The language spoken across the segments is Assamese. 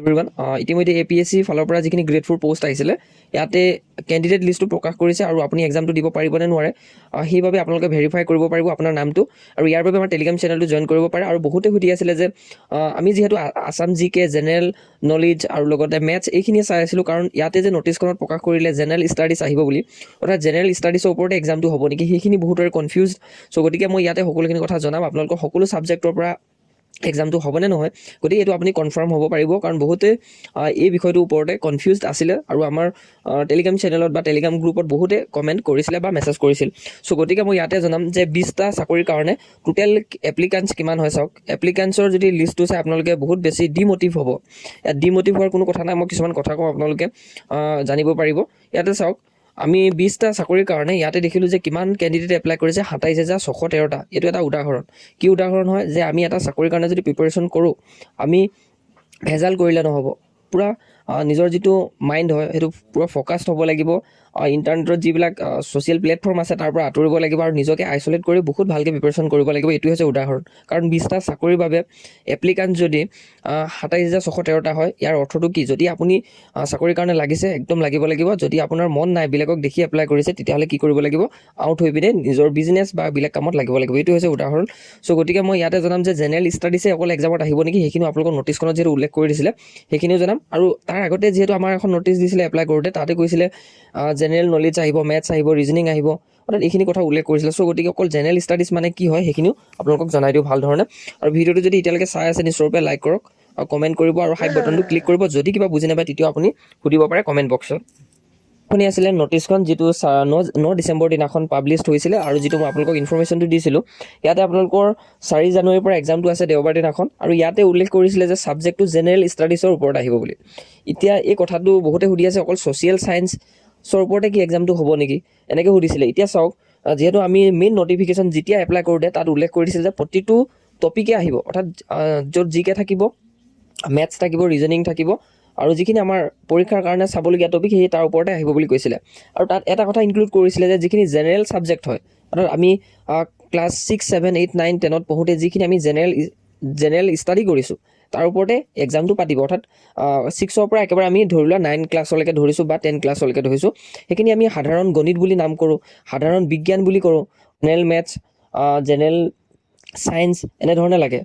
এভৰিৱান ইতিমধ্যে APSC ফালৰ পৰা যিখিনি গ্ৰেড 4 পোষ্ট আহিছিলে ইয়াতে কেণ্ডিডেট লিষ্টটো প্ৰকাশ কৰিছে আৰু আপুনি এক্সামটো দিব পাৰিবনে নোৱাৰে সেইবাবে আপোনালোকে ভেৰিফাই কৰিব পাৰিব আপোনাৰ নামটো আৰু ইয়াৰ বাবে আমাৰ টেলিগ্ৰাম চেনেলটো জইন কৰিব পাৰে আৰু বহুতে সুধি আছিলে যে আমি যিহেতু আসাম GK জেনেৰেল নলেজ আৰু লগতে মেথছ এইখিনি চাই আছিলোঁ কাৰণ ইয়াতে যে নটিছখনত প্ৰকাশ কৰিলে জেনেৰেল ষ্টাডিজ আহিব বুলি অৰ্থাৎ জেনেৰেল ষ্টাডিজৰ ওপৰতে এক্সামটো হ'ব নেকি সেইখিনি বহুতৰে কনফিউজড চ' গতিকে মই ইয়াতে সকলোখিনি কথা জনাম আপোনালোকৰ সকলো ছাবজেক্টৰ পৰা এক্সামটো হ'বনে নহয় গতিকে এইটো আপুনি কনফাৰ্ম হ'ব পাৰিব কাৰণ বহুতে এই বিষয়টোৰ ওপৰতে কনফিউজড আছিলে আৰু আমাৰ টেলিগ্ৰাম চেনেলত বা টেলিগ্ৰাম গ্ৰুপত বহুতে কমেণ্ট কৰিছিলে বা মেছেজ কৰিছিল চ' গতিকে মই ইয়াতে জনাম যে 20টা চাকৰিৰ কাৰণে টোটেল এপ্লিকাণ্টছ কিমান হয় চাওক এপ্লিকাণ্টছৰ যদি লিষ্টটো চাই আপোনালোকে বহুত বেছি ডিম'টিভ হ'ব ইয়াত ডিম'টিভ হোৱাৰ কোনো কথা নাই মই কিছুমান কথা কওঁ আপোনালোকে জানিব পাৰিব ইয়াতে চাওক আমি 20টা চাকৰিৰ কাৰণে ইয়াতে দেখিলোঁ যে কিমান কেণ্ডিডেট এপ্লাই কৰিছে 27,613টা এইটো এটা উদাহৰণ কি উদাহৰণ হয় যে আমি এটা চাকৰিৰ কাৰণে যদি প্ৰিপাৰেশ্যন কৰোঁ আমি ভেজাল কৰিলে নহ'ব পূৰা নিজৰ যিটো মাইণ্ড হয় সেইটো পূৰা ফ'কাছড হ'ব লাগিব ইণ্টাৰনেটত যিবিলাক ছ'চিয়েল প্লেটফৰ্ম আছে তাৰ পৰা আঁতৰিব লাগিব আৰু নিজকে আইচলেট কৰি বহুত ভালকৈ প্ৰিপাৰেশ্যন কৰিব লাগিব এইটো হৈছে উদাহৰণ কাৰণ 20টা চাকৰিৰ বাবে এপ্লিকাণ্ট যদি 27,613টা হয় ইয়াৰ অৰ্থটো কি যদি আপুনি চাকৰিৰ কাৰণে লাগিছে একদম লাগিব লাগিব যদি আপোনাৰ মন নাই বেলেগক দেখি এপ্লাই কৰিছে তেতিয়াহ'লে কি কৰিব লাগিব আউট হৈ পিনে নিজৰ বিজনেছ বা বেলেগ কামত লাগিব লাগিব এইটো হৈছে উদাহৰণ চ' গতিকে মই ইয়াতে জনাম যে জেনেৰেল ষ্টাডিছে অকল এক্সামত আহিব নেকি সেইখিনিও আপোনালোকৰ নটিছখনত যিহেতু উল্লেখ কৰি দিছিলে সেইখিনিও জনাম আৰু তাৰ আগতে যিহেতু আমাৰ এখন নটিছ দিছিলে এপ্লাই কৰোঁতে তাতে কৈছিলে জেনেৰেল নলেজ আহিব মেথছ আহিব ৰিজনিং আহিব অৰ্থাৎ এইখিনি কথা উল্লেখ কৰিছিলে চ' গতিকে অকল জেনেৰেল ষ্টাডিজ মানে কি হয় সেইখিনিও আপোনালোকক জনাই দিওঁ ভাল ধৰণে আৰু ভিডিঅ'টো যদি এতিয়ালৈকে চাই আছে নিশ্চয়ৰূপে লাইক কৰক আৰু কমেণ্ট কৰিব আৰু হাইপ বাটনটো ক্লিক কৰিব যদি কিবা বুজি নাপায় তেতিয়াও আপুনি সুধিব পাৰে কমেণ্ট বক্সত শুনি আছিলে নটিছখন যিটো 9 ডিচেম্বৰ দিনাখন পাব্লিছ হৈছিলে আৰু যিটো মই আপোনালোকক ইনফৰমেশ্যনটো দিছিলোঁ ইয়াতে আপোনালোকৰ 4 জানুৱাৰীৰ পৰা এক্সামটো আছে দেওবাৰ দিনাখন আৰু ইয়াতে উল্লেখ কৰিছিলে যে ছাবজেক্টটো জেনেৰেল ষ্টাডিজৰ ওপৰত আহিব বুলি এতিয়া এই কথাটো বহুতে সুধি আছে অকল ছ'চিয়েল ছায়েন্সৰ ওপৰতে কি এক্সামটো হ'ব নেকি এনেকৈ সুধিছিলে এতিয়া চাওক যিহেতু আমি মেইন নটিফিকেশ্যন যেতিয়া এপ্লাই কৰোঁতে তাত উল্লেখ কৰি দিছিল যে প্ৰতিটো টপিকে আহিব অৰ্থাৎ য'ত GK থাকিব মেথছ থাকিব ৰিজনিং থাকিব আৰু যিখিনি আমাৰ পৰীক্ষাৰ কাৰণে চাবলগীয়া টপিক সেই তাৰ ওপৰতে আহিব বুলি কৈছিলে আৰু তাত এটা কথা ইনক্লুড কৰিছিলে যে যিখিনি জেনেৰেল ছাবজেক্ট হয় অৰ্থাৎ আমি ক্লাছ 6, 7, 8, 9, 10ত পঢ়োঁতে যিখিনি আমি জেনেৰেল ষ্টাডি কৰিছোঁ তাৰ ওপৰতে এক্সামটো পাতিব অৰ্থাৎ 6ৰ পৰা একেবাৰে আমি ধৰি লোৱা 9 ক্লাছলৈকে ধৰিছোঁ বা 10 ক্লাছলৈকে ধৰিছোঁ সেইখিনি আমি সাধাৰণ গণিত বুলি নাম কৰোঁ সাধাৰণ বিজ্ঞান বুলি কৰোঁ জেনেৰেল মেথছ জেনেৰেল ছায়েন্স এনেধৰণে লাগে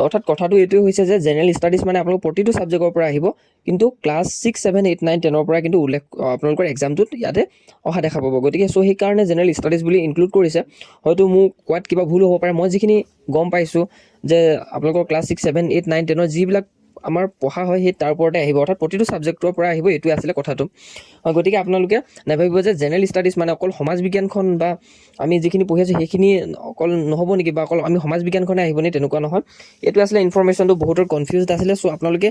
অৰ্থাৎ কথাটো এইটোৱে হৈছে যে জেনেৰেল ষ্টাডিজ মানে আপোনালোক প্ৰতিটো ছাবজেক্টৰ পৰা আহিব কিন্তু ক্লাছ 6, 7, 8, 9, 10ৰ পৰা কিন্তু উল্লেখ আপোনালোকৰ এক্সামটোত ইয়াতে অহা দেখা পাব গতিকে চ' সেইকাৰণে জেনেৰেল ষ্টাডিজ বুলি ইনক্লুড কৰিছে হয়তো মোক কোৱাত কিবা ভুল হ'ব পাৰে মই যিখিনি গম পাইছোঁ যে আপোনালোকৰ ক্লাছ 6, 7, 8, 9, 10ৰ যিবিলাক আমাৰ পঢ়া হয় সেই তাৰ ওপৰতে আহিব অৰ্থাৎ প্ৰতিটো ছাবজেক্টৰ পৰা আহিব এইটোৱে আছিলে কথাটো গতিকে আপোনালোকে নাভাবিব যে জেনেৰেল ষ্টাডিজ মানে অকল সমাজ বিজ্ঞানখন বা আমি যিখিনি পঢ়ি আছোঁ সেইখিনি অকল নহ'ব নেকি বা অকল আমি সমাজ বিজ্ঞানখনে আহিব নেকি তেনেকুৱা নহয় এইটো আছিলে ইনফৰমেশ্যনটো বহুতৰ কনফিউজড আছিলে চ' আপোনালোকে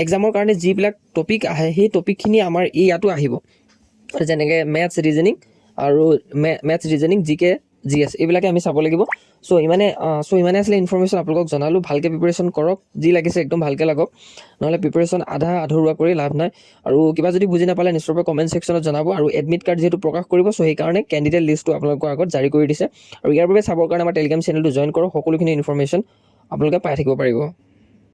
এক্সামৰ কাৰণে যিবিলাক টপিক আহে সেই টপিকখিনি আমাৰ ইয়াতো আহিব যেনেকৈ মেথছ ৰিজনিং আৰু মেথছ ৰিজনিং GK GS এইবিলাকে আমি চাব লাগিব চ' ইমানে আছিলে ইনফৰমেশ্যন আপোনালোকক জনালোঁ ভালকৈ প্ৰিপাৰেশ্যন কৰক যি লাগিছে একদম ভালকৈ লাগক নহ'লে প্ৰিপাৰেশ্যন আধৰুৱা কৰি লাভ নাই আৰু কিবা যদি বুজি নাপালে নিশ্চয়কৈ কমেণ্ট ছেকশ্যনত জনাব আৰু এডমিট কাৰ্ড যিহেতু প্ৰকাশ কৰিব চ' সেইকাৰণে কেণ্ডিডেট লিষ্টটো আপোনালোকৰ আগত জাৰি কৰি দিছে আৰু ইয়াৰ বাবে চাবৰ কাৰণে আমাৰ টেলিগ্ৰাম চেনেলটো জইন কৰক সকলোখিনি ইনফৰমেশ্যন আপোনালোকে পাই থাকিব পাৰিব